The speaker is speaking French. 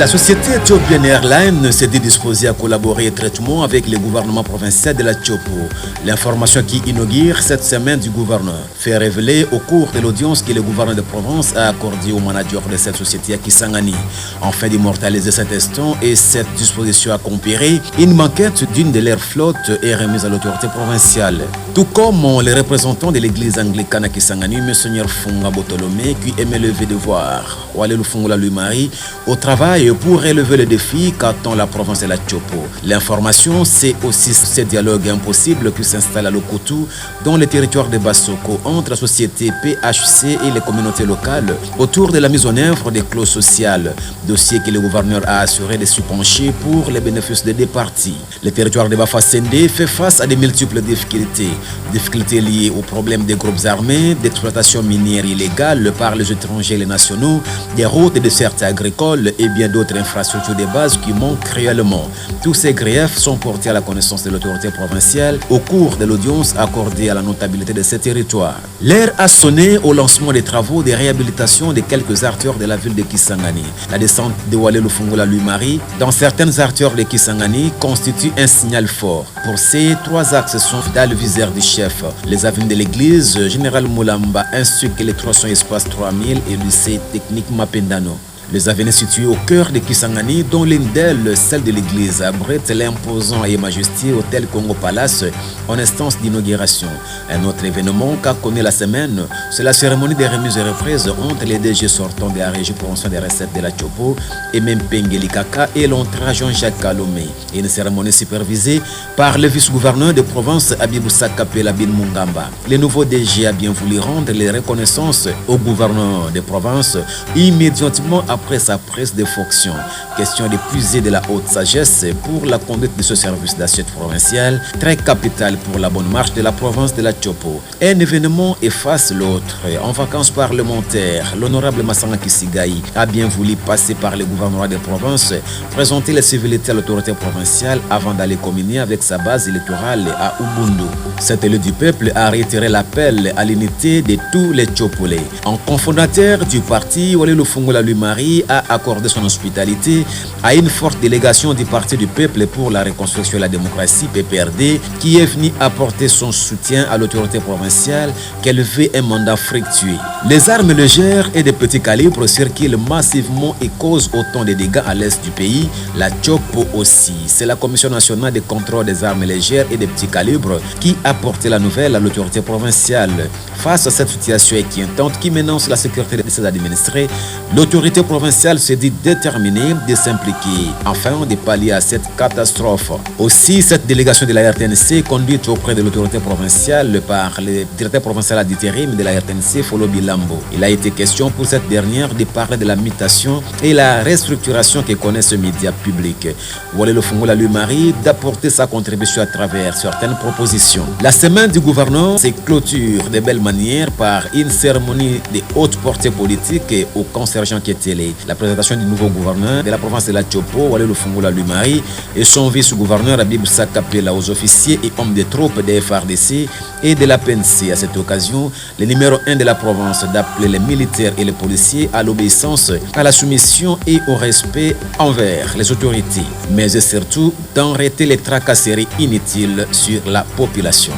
La société Ethiopian Airlines s'est disposée à collaborer étroitement avec le gouvernement provincial de la Tchopo. L'information qui inaugure cette semaine du gouverneur fait révéler au cours de l'audience que le gouverneur de Provence a accordé au manager de cette société à Kisangani. Afin d'immortaliser cet instant et cette disposition à comparer, une maquette d'une de leurs flottes est remise à l'autorité provinciale. Tout comme les représentants de l'église anglicane à Kisangani, Monseigneur Funga Botolomé, qui aimait lever de voir Walelu Fungola Lui-Marie au travail pour relever le défi qu'attend la province de la Tchopo. L'information, c'est aussi ce dialogue impossible qui s'installe à Lokotou, dans le territoire de Bassoko, entre la société PHC et les communautés locales, autour de la mise en œuvre des clauses sociales, dossier que le gouverneur a assuré de subventionner pour les bénéfices des deux parties. Le territoire de Bafasende fait face à de multiples difficultés liées aux problèmes des groupes armés, d'exploitation minière illégale par les étrangers et les nationaux, des routes et des certes agricoles et bien d'autres infrastructures de base qui manquent réellement. Tous ces griefs sont portés à la connaissance de l'autorité provinciale au cours de l'audience accordée à la notabilité de ces territoires. L'heure a sonné au lancement des travaux de réhabilitation de quelques artères de la ville de Kisangani. La descente de Walelu Fungola Lui-Marie dans certaines artères de Kisangani constitue un signal fort. Pour ces trois axes sont dans le viseur du chef, les avenues de l'église Général Moulamba ainsi que les 300 espaces 3000 et le lycée technique Mapendano. Les avenues situées au cœur de Kisangani, dont l'une d'elles, celle de l'église, abrite l'imposant et majestueux Hôtel Congo Palace en instance d'inauguration. Un autre événement qu'a connu la semaine, c'est la cérémonie des remises et reprises entre les DG sortants de la régie provinciale des recettes de la Tchopo et même Pengeli Kaka et l'entra Jean-Jacques Kalomé. Une cérémonie supervisée par le vice-gouverneur de province Abibou Sakapela Bin Mungamba. Le nouveau DG a bien voulu rendre les reconnaissances au gouverneur de province immédiatement après sa prise de fonction. Question de puiser de la haute sagesse pour la conduite de ce service d'assiette provinciale, très capital pour la bonne marche de la province de la Tchopo. Un événement efface l'autre. En vacances parlementaires, l'honorable Massanga Kisigaï a bien voulu passer par le gouvernement de province, présenter les civilités à l'autorité provinciale avant d'aller communier avec sa base électorale à Ubundu. Cet élu du peuple a réitéré l'appel à l'unité de tous les Tchopolais. En cofondateur du parti, Walelu Fungola Lui-Marie a accordé son hospitalité à une forte délégation du Parti du Peuple pour la Reconstruction et la Démocratie, PPRD, qui est venu apporter son soutien à l'autorité provinciale qu'elle veut un mandat fructueux. Les armes légères et de petits calibres circulent massivement et causent autant de dégâts à l'est du pays, la Tchopo aussi. C'est la Commission nationale de contrôle des armes légères et des petits calibres qui a porté la nouvelle à l'autorité provinciale. Face à cette situation inquiétante qui menace la sécurité de ses administrés, l'autorité provinciale se dit déterminée de s'impliquer afin de pallier à cette catastrophe. Aussi, cette délégation de la RTNC conduite auprès de l'autorité provinciale par le directeur provincial d'intérim de la RTNC, Folo Bilambo. Il a été question pour cette dernière de parler de la mutation et la restructuration que connaît ce média public. Walelu Fungola Lui-Marie d'apporter sa contribution à travers certaines propositions. La semaine du gouverneur se clôture de belle manière par une cérémonie de haute portée politique au concert Jean Ketele. La présentation du nouveau gouverneur de la province de la Tchopo, Walelu Fungola Lui-Marie, et son vice-gouverneur Abibou Sakapela aux officiers et hommes des troupes de FRDC et de la PNC. À cette occasion, le numéro 1 de la province d'appeler les militaires et les policiers à l'obéissance, à la soumission et au respect envers les autorités, mais surtout d'arrêter les tracasseries inutiles sur la population.